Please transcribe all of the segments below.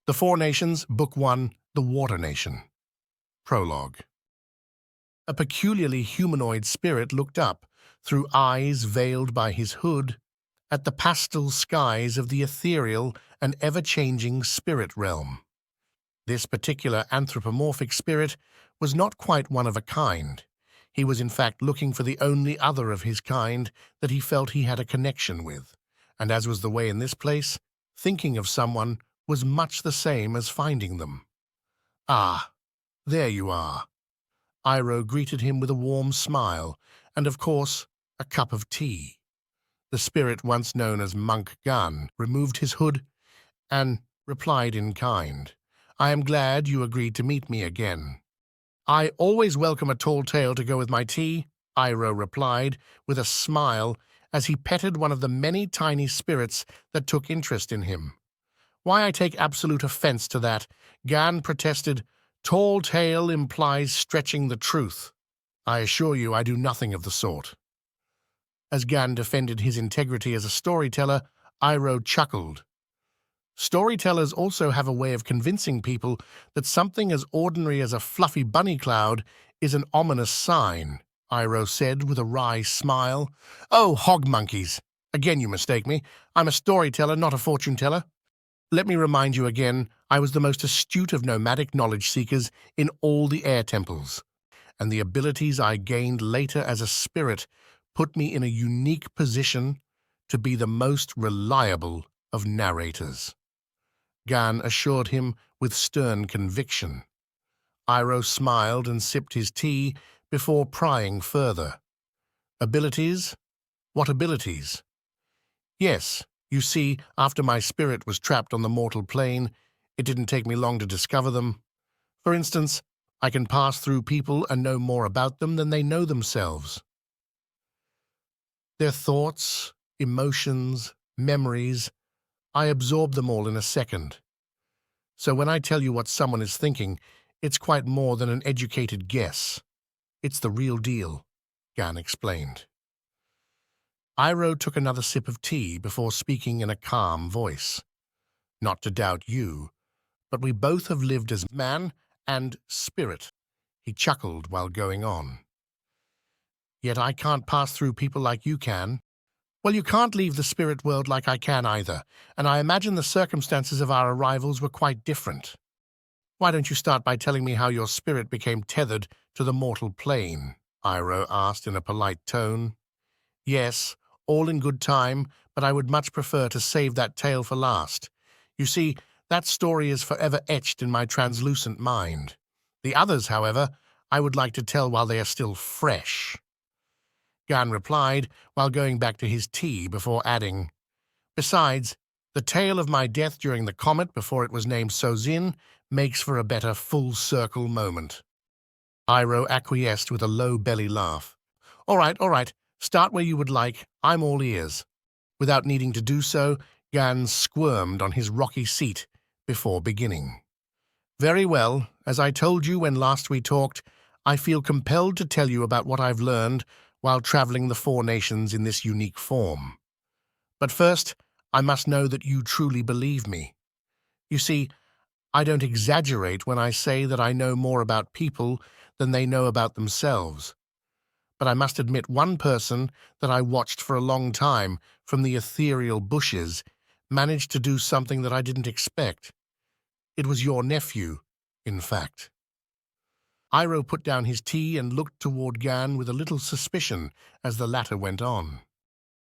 The Four Nations, Book 1, The Water Nation. Prologue. A peculiarly humanoid spirit looked up, through eyes veiled by his hood, at the pastel skies of the ethereal and ever-changing spirit realm. This particular anthropomorphic spirit was not quite one of a kind. He was in fact looking for the only other of his kind that he felt he had a connection with, and as was the way in this place, thinking of someone was much the same as finding them. "Ah, there you are." Iroh greeted him with a warm smile, and of course, a cup of tea. The spirit once known as Monk Gan removed his hood and replied in kind, "I am glad you agreed to meet me again." "I always welcome a tall tale to go with my tea," Iroh replied with a smile as he petted one of the many tiny spirits that took interest in him. "Why, I take absolute offense to that," Gan protested. "Tall tale implies stretching the truth. I assure you I do nothing of the sort." As Gan defended his integrity as a storyteller, Iroh chuckled. "Storytellers also have a way of convincing people that something as ordinary as a fluffy bunny cloud is an ominous sign," Iroh said with a wry smile. "Oh, hog monkeys! Again you mistake me. I'm a storyteller, not a fortune-teller. Let me remind you again, I was the most astute of nomadic knowledge-seekers in all the air temples, and the abilities I gained later as a spirit put me in a unique position to be the most reliable of narrators," Gan assured him with stern conviction. Iroh smiled and sipped his tea before prying further. "Abilities? What abilities?" "Yes. You see, after my spirit was trapped on the mortal plane, it didn't take me long to discover them. For instance, I can pass through people and know more about them than they know themselves. Their thoughts, emotions, memories, I absorb them all in a second. So when I tell you what someone is thinking, it's quite more than an educated guess. It's the real deal," Gan explained. Iroh took another sip of tea before speaking in a calm voice. "Not to doubt you, but we both have lived as man and spirit," he chuckled while going on. "Yet I can't pass through people like you can." "Well, you can't leave the spirit world like I can either, and I imagine the circumstances of our arrivals were quite different. Why don't you start by telling me how your spirit became tethered to the mortal plane?" Iroh asked in a polite tone. "Yes, all in good time, but I would much prefer to save that tale for last. You see, that story is forever etched in my translucent mind. The others, however, I would like to tell while they are still fresh," Gan replied while going back to his tea before adding, "Besides, the tale of my death during the comet before it was named Sozin makes for a better full-circle moment." Iroh acquiesced with a low belly laugh. All right. Start where you would like. I'm all ears." Without needing to do so, Gan squirmed on his rocky seat before beginning. "Very well. As I told you when last we talked, I feel compelled to tell you about what I've learned while traveling the Four Nations in this unique form. But first, I must know that you truly believe me. You see, I don't exaggerate when I say that I know more about people than they know about themselves. But I must admit one person that I watched for a long time from the ethereal bushes managed to do something that I didn't expect. It was your nephew, in fact." Iroh put down his tea and looked toward Gan with a little suspicion as the latter went on.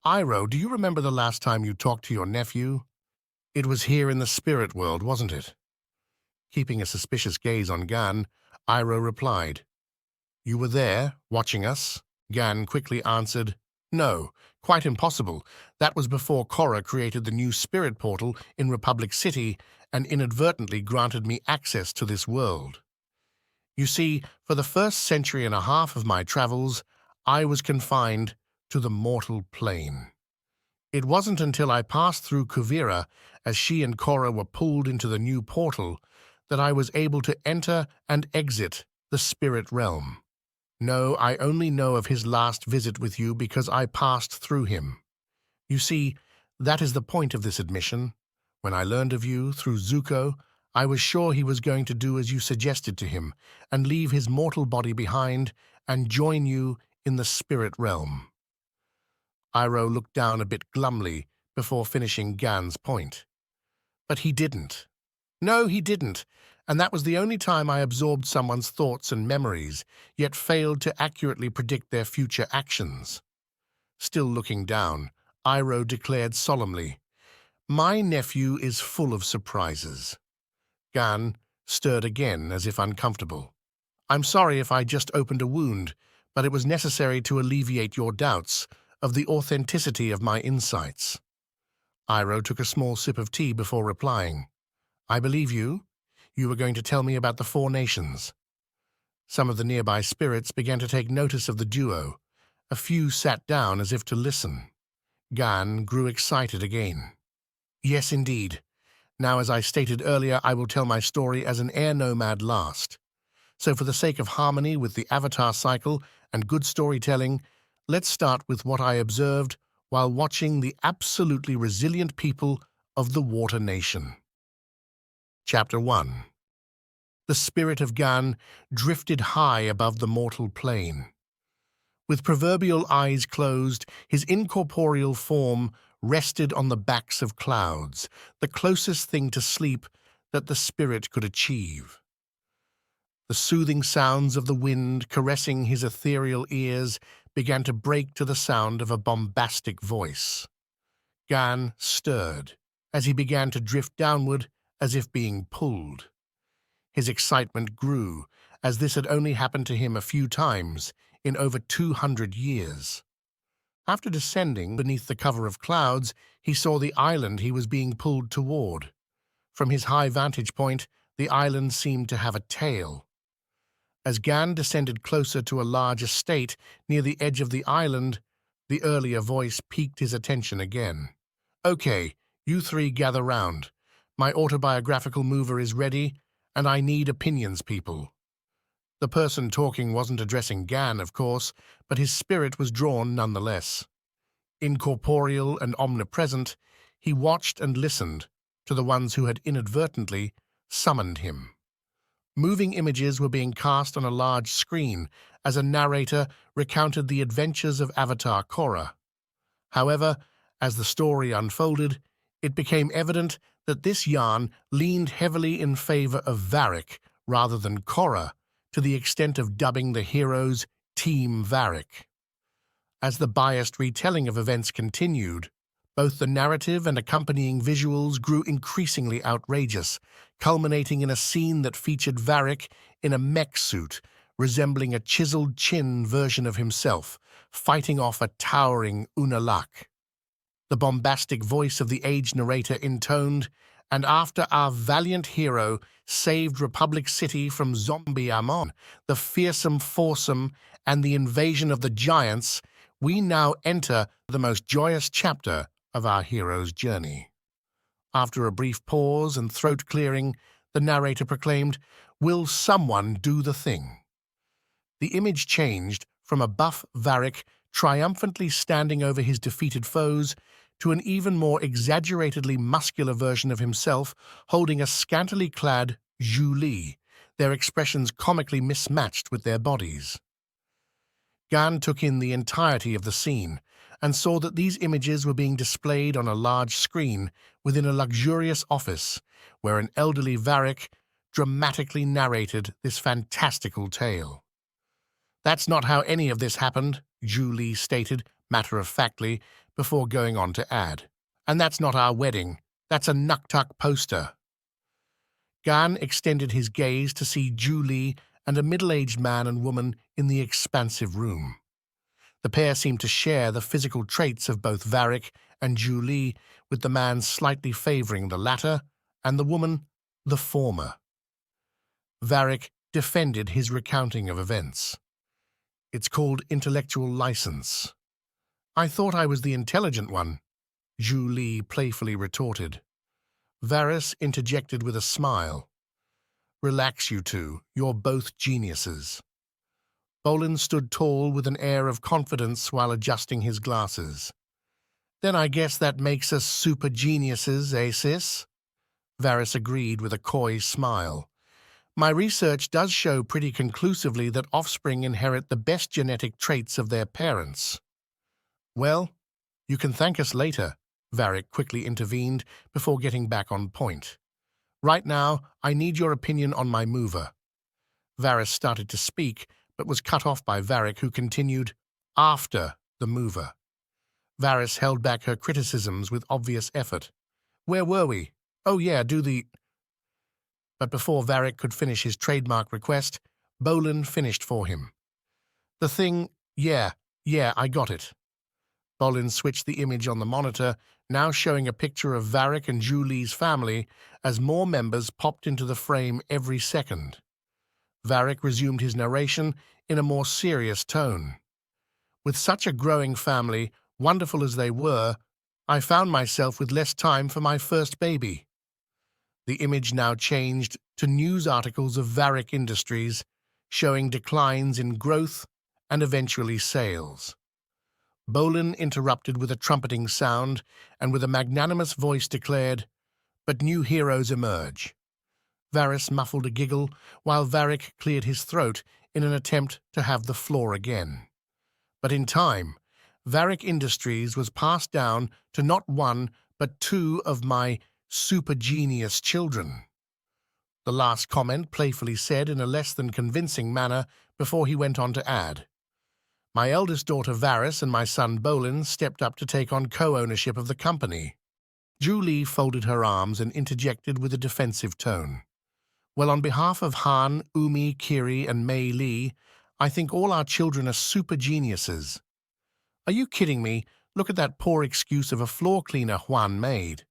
"Iroh, do you remember the last time you talked to your nephew? It was here in the spirit world, wasn't it?" Keeping a suspicious gaze on Gan, Iroh replied, "You were there, watching us?" Gan quickly answered, "No, quite impossible. That was before Korra created the new spirit portal in Republic City and inadvertently granted me access to this world. You see, for the first century and a half of my travels, I was confined to the mortal plane. It wasn't until I passed through Kuvira, as she and Korra were pulled into the new portal, that I was able to enter and exit the spirit realm. No, I only know of his last visit with you because I passed through him. You see, that is the point of this admission. When I learned of you through Zuko, I was sure he was going to do as you suggested to him and leave his mortal body behind and join you in the spirit realm." Iroh looked down a bit glumly before finishing Gan's point. "But he didn't. No, he didn't, and that was the only time I absorbed someone's thoughts and memories, yet failed to accurately predict their future actions." Still looking down, Iroh declared solemnly, "My nephew is full of surprises." Gan stirred again as if uncomfortable. "I'm sorry if I just opened a wound, but it was necessary to alleviate your doubts of the authenticity of my insights." Iroh took a small sip of tea before replying, "I believe you. You were going to tell me about the 4 nations." Some of the nearby spirits began to take notice of the duo. A few sat down as if to listen. Gan grew excited again. "Yes, indeed. Now, as I stated earlier, I will tell my story as an air nomad last. So for the sake of harmony with the Avatar cycle and good storytelling, let's start with what I observed while watching the absolutely resilient people of the Water Nation." Chapter 1. The spirit of Gan drifted high above the mortal plane. With proverbial eyes closed, his incorporeal form rested on the backs of clouds, the closest thing to sleep that the spirit could achieve. The soothing sounds of the wind caressing his ethereal ears began to break to the sound of a bombastic voice. Gan stirred as he began to drift downward as if being pulled. His excitement grew, as this had only happened to him a few times in over 200 years. After descending beneath the cover of clouds, he saw the island he was being pulled toward. From his high vantage point, the island seemed to have a tail. As Gan descended closer to a large estate near the edge of the island, the earlier voice piqued his attention again. "Okay, you 3 gather round. My autobiographical mover is ready, and I need opinions, people." The person talking wasn't addressing Gan, of course, but his spirit was drawn nonetheless. Incorporeal and omnipresent, he watched and listened to the ones who had inadvertently summoned him. Moving images were being cast on a large screen as a narrator recounted the adventures of Avatar Korra. However, as the story unfolded, it became evident that this yarn leaned heavily in favor of Varrick rather than Korra, to the extent of dubbing the heroes Team Varrick. As the biased retelling of events continued, both the narrative and accompanying visuals grew increasingly outrageous, culminating in a scene that featured Varrick in a mech suit, resembling a chiseled chin version of himself, fighting off a towering Unalak. The bombastic voice of the aged narrator intoned, "And after our valiant hero saved Republic City from zombie Amon, the fearsome foursome, and the invasion of the giants, we now enter the most joyous chapter of our hero's journey." After a brief pause and throat clearing, the narrator proclaimed, "Will someone do the thing?" The image changed from a buff Varrick triumphantly standing over his defeated foes to an even more exaggeratedly muscular version of himself holding a scantily clad Zhu Li, their expressions comically mismatched with their bodies. Gan took in the entirety of the scene and saw that these images were being displayed on a large screen within a luxurious office where an elderly Varrick dramatically narrated this fantastical tale. "That's not how any of this happened," Zhu Li stated matter-of-factly before going on to add. "And that's not our wedding. That's a Nuktuk poster." Gan extended his gaze to see Zhu Li and a middle-aged man and woman in the expansive room. The pair seemed to share the physical traits of both Varrick and Zhu Li, with the man slightly favoring the latter and the woman the former. Varrick defended his recounting of events. "It's called intellectual license." "I thought I was the intelligent one," Zhu Li playfully retorted. Varys interjected with a smile. "Relax, you two. You're both geniuses." Bolin stood tall with an air of confidence while adjusting his glasses. "Then I guess that makes us super geniuses, eh, sis?" Varys agreed with a coy smile. My research does show pretty conclusively that offspring inherit the best genetic traits of their parents. Well, you can thank us later, Varric quickly intervened before getting back on point. Right now, I need your opinion on my mover. Varys started to speak, but was cut off by Varric, who continued, after the mover. Varys held back her criticisms with obvious effort. Where were we? Oh yeah, do the... But before Varric could finish his trademark request, Bolin finished for him. The thing, yeah, I got it. Bolin switched the image on the monitor, now showing a picture of Varric and Julie's family as more members popped into the frame every second. Varric resumed his narration in a more serious tone. With such a growing family, wonderful as they were, I found myself with less time for my first baby. The image now changed to news articles of Varric Industries, showing declines in growth and eventually sales. Bolin interrupted with a trumpeting sound and with a magnanimous voice declared, "But new heroes emerge." Varys muffled a giggle while Varric cleared his throat in an attempt to have the floor again. But in time, Varric Industries was passed down to not one but two of my super genius children. The last comment playfully said in a less than convincing manner before he went on to add, "My eldest daughter Varys and my son Bolin stepped up to take on co-ownership of the company." Julie folded her arms and interjected with a defensive tone. "Well, on behalf of Han, Umi, Kiri, and Mei Li, I think all our children are super geniuses." "Are you kidding me? Look at that poor excuse of a floor cleaner Juan made."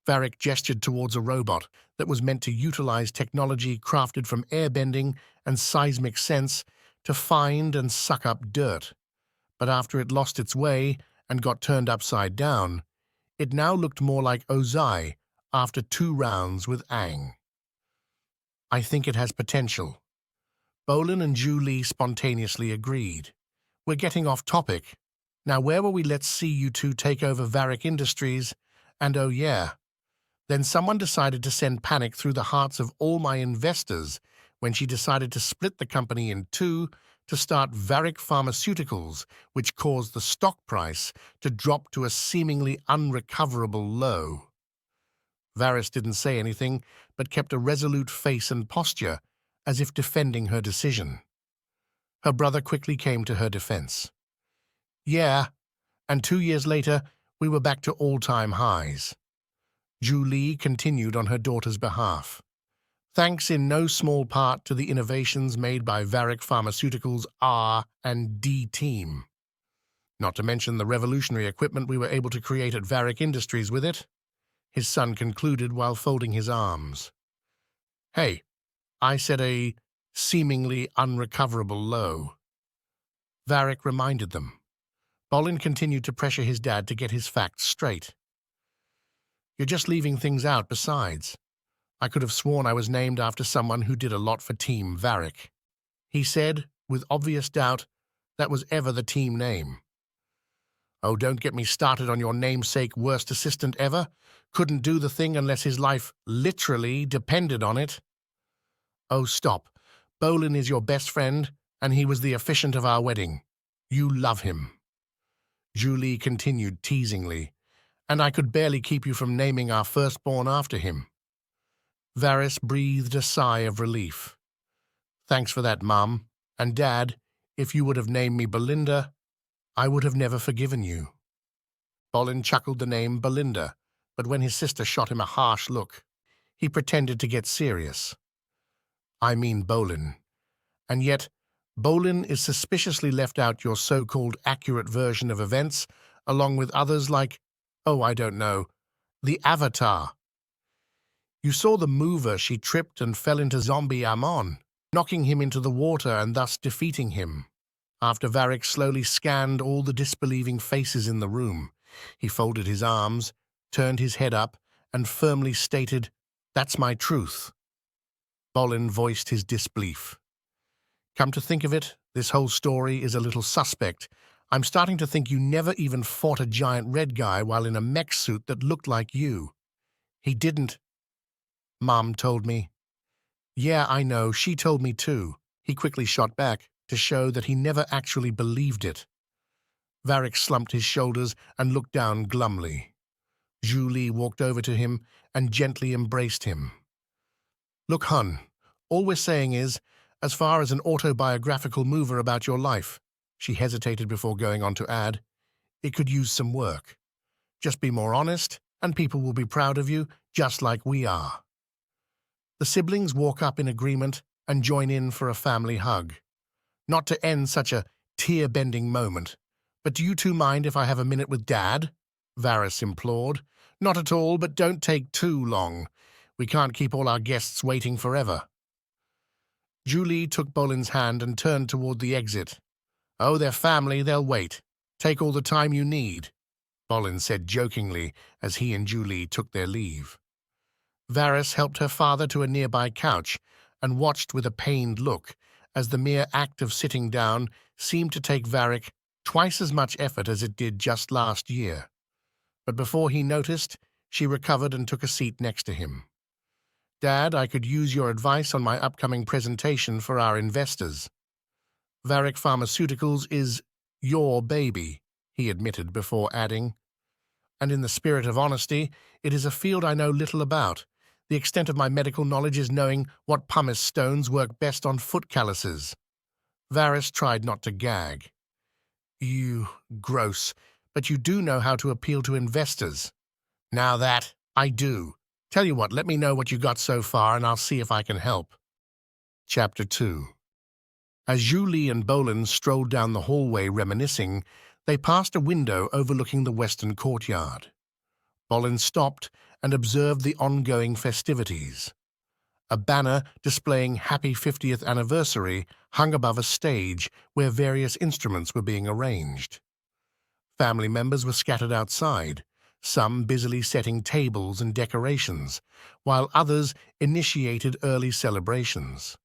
Varric gestured towards a robot that was meant to utilize technology crafted from airbending and seismic sense to find and suck up dirt. But after it lost its way and got turned upside down, it now looked more like Ozai after 2 rounds with Aang. "I think it has potential." Bolin and Julie spontaneously agreed. "We're getting off topic. Now where were we? Let's see you two take over Varric Industries, and oh yeah. Then someone decided to send panic through the hearts of all my investors when she decided to split the company in 2 to start Varric Pharmaceuticals, which caused the stock price to drop to a seemingly unrecoverable low." Varys didn't say anything, but kept a resolute face and posture, as if defending her decision. Her brother quickly came to her defense. "Yeah, and 2 years later, we were back to all-time highs." Julie continued on her daughter's behalf. "Thanks in no small part to the innovations made by Varric Pharmaceuticals' R&D team. Not to mention the revolutionary equipment we were able to create at Varric Industries with it," his son concluded while folding his arms. "Hey, I said a seemingly unrecoverable low." Varric reminded them. Bolin continued to pressure his dad to get his facts straight. "You're just leaving things out besides. I could have sworn I was named after someone who did a lot for Team Varric." He said, with obvious doubt, that was ever the team name. "Oh, don't get me started on your namesake worst assistant ever. Couldn't do the thing unless his life literally depended on it." "Oh, stop. Bolin is your best friend, and he was the officiant of our wedding. You love him." Julie continued teasingly, "And I could barely keep you from naming our firstborn after him." Varys breathed a sigh of relief. "Thanks for that, Mum. And Dad, if you would have named me Belinda, I would have never forgiven you." Bolin chuckled the name Belinda, but when his sister shot him a harsh look, he pretended to get serious. "I mean Bolin. And yet, Bolin is suspiciously left out your so-called accurate version of events, along with others like, oh, I don't know, the Avatar. You saw the mover. She tripped and fell into zombie Amon, knocking him into the water and thus defeating him." After Varric slowly scanned all the disbelieving faces in the room, he folded his arms, turned his head up, and firmly stated, "That's my truth." Bolin voiced his disbelief. "Come to think of it, this whole story is a little suspect. I'm starting to think you never even fought a giant red guy while in a mech suit that looked like you." "He didn't." Mom told me. Yeah, I know, she told me too. He quickly shot back to show that he never actually believed it. Varric slumped his shoulders and looked down glumly. Zhu Li walked over to him and gently embraced him. Look, hun, all we're saying is, as far as an autobiographical mover about your life, she hesitated before going on to add, it could use some work. Just be more honest, and people will be proud of you, just like we are. The siblings walk up in agreement and join in for a family hug. Not to end such a tear-bending moment, but do you two mind if I have a minute with Dad? Varys implored. Not at all, but don't take too long. We can't keep all our guests waiting forever. Zhu Li took Bolin's hand and turned toward the exit. Oh, they're family, they'll wait. Take all the time you need, Bolin said jokingly as he and Zhu Li took their leave. Varys helped her father to a nearby couch and watched with a pained look as the mere act of sitting down seemed to take Varric twice as much effort as it did just last year. But before he noticed, she recovered and took a seat next to him. Dad, I could use your advice on my upcoming presentation for our investors. Varric Pharmaceuticals is your baby, he admitted before adding. And in the spirit of honesty, it is a field I know little about. The extent of my medical knowledge is knowing what pumice stones work best on foot calluses. Varys tried not to gag. Gross, but you do know how to appeal to investors. Now that, I do. Tell you what, let me know what you got so far and I'll see if I can help. Chapter 2. As Zhu Li and Bolin strolled down the hallway reminiscing, they passed a window overlooking the western courtyard. Bolin stopped and observed the ongoing festivities. A banner displaying Happy 50th Anniversary hung above a stage where various instruments were being arranged. Family members were scattered outside, some busily setting tables and decorations, while others initiated early celebrations.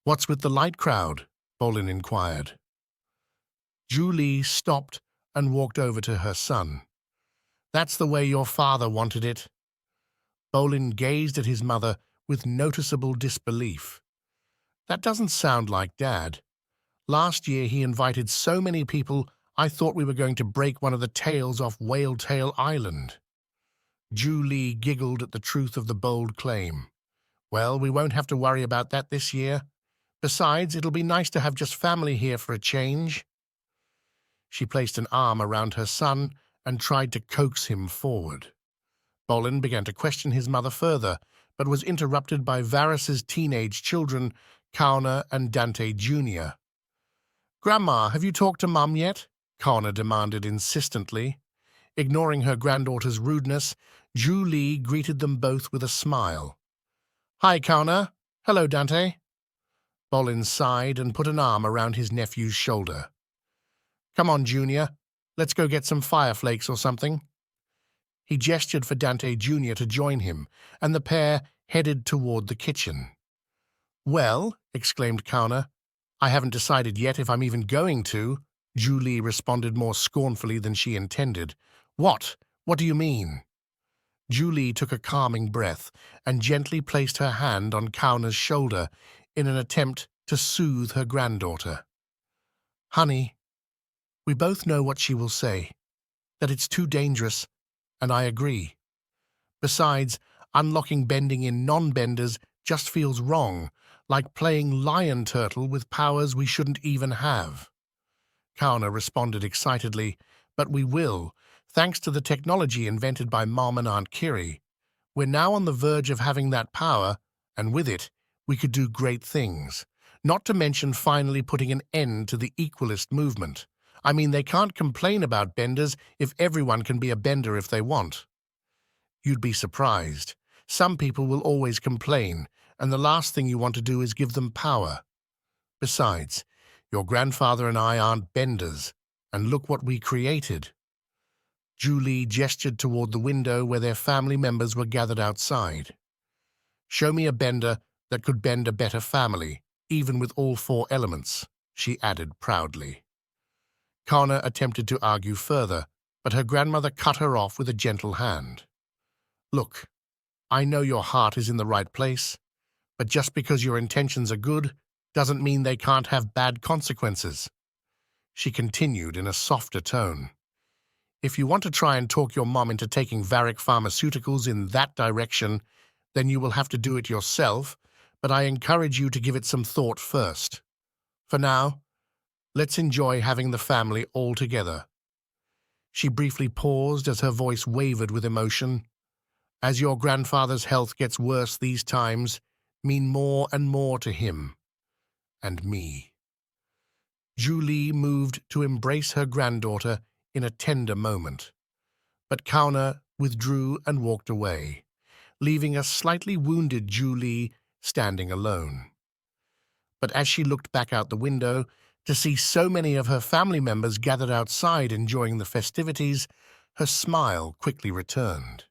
What's with the light crowd? Bolin inquired. Zhu Li stopped and walked over to her son. That's the way your father wanted it. Bolin gazed at his mother with noticeable disbelief. That doesn't sound like Dad. Last year he invited so many people I thought we were going to break one of the tails off Whale Tail Island. Zhu Li giggled at the truth of the bold claim. Well, we won't have to worry about that this year. Besides, it'll be nice to have just family here for a change. She placed an arm around her son and tried to coax him forward. Bolin began to question his mother further, but was interrupted by Varys's teenage children, Kauna and Dante Jr. Grandma, have you talked to Mum yet? Kauna demanded insistently. Ignoring her granddaughter's rudeness, Zhu Li greeted them both with a smile. Hi, Kauna. Hello, Dante. Bolin sighed and put an arm around his nephew's shoulder. Come on, Junior. Let's go get some fireflakes or something. He gestured for Dante Jr. to join him, and the pair headed toward the kitchen. Well, exclaimed Kauna, I haven't decided yet if I'm even going to. Zhu Li responded more scornfully than she intended. What? What do you mean? Zhu Li took a calming breath and gently placed her hand on Kauna's shoulder in an attempt to soothe her granddaughter. Honey, we both know what she will say, that it's too dangerous, and I agree. Besides, unlocking bending in non-benders just feels wrong, like playing lion turtle with powers we shouldn't even have. Kauna responded excitedly, but we will, thanks to the technology invented by Mom and Aunt Kiri. We're now on the verge of having that power, and with it, we could do great things, not to mention finally putting an end to the equalist movement. I mean, they can't complain about benders if everyone can be a bender if they want. You'd be surprised. Some people will always complain, and the last thing you want to do is give them power. Besides, your grandfather and I aren't benders, and look what we created. Zhu Li gestured toward the window where their family members were gathered outside. Show me a bender that could bend a better family, even with all 4 elements, she added proudly. Kauna attempted to argue further, but her grandmother cut her off with a gentle hand. Look, I know your heart is in the right place, but just because your intentions are good doesn't mean they can't have bad consequences. She continued in a softer tone. If you want to try and talk your mom into taking Varick Pharmaceuticals in that direction, then you will have to do it yourself, but I encourage you to give it some thought first. For now, let's enjoy having the family all together. She briefly paused as her voice wavered with emotion. As your grandfather's health gets worse, these times mean more and more to him and me. Julie moved to embrace her granddaughter in a tender moment, but Kauna withdrew and walked away, leaving a slightly wounded Julie standing alone. But as she looked back out the window to see so many of her family members gathered outside enjoying the festivities, her smile quickly returned.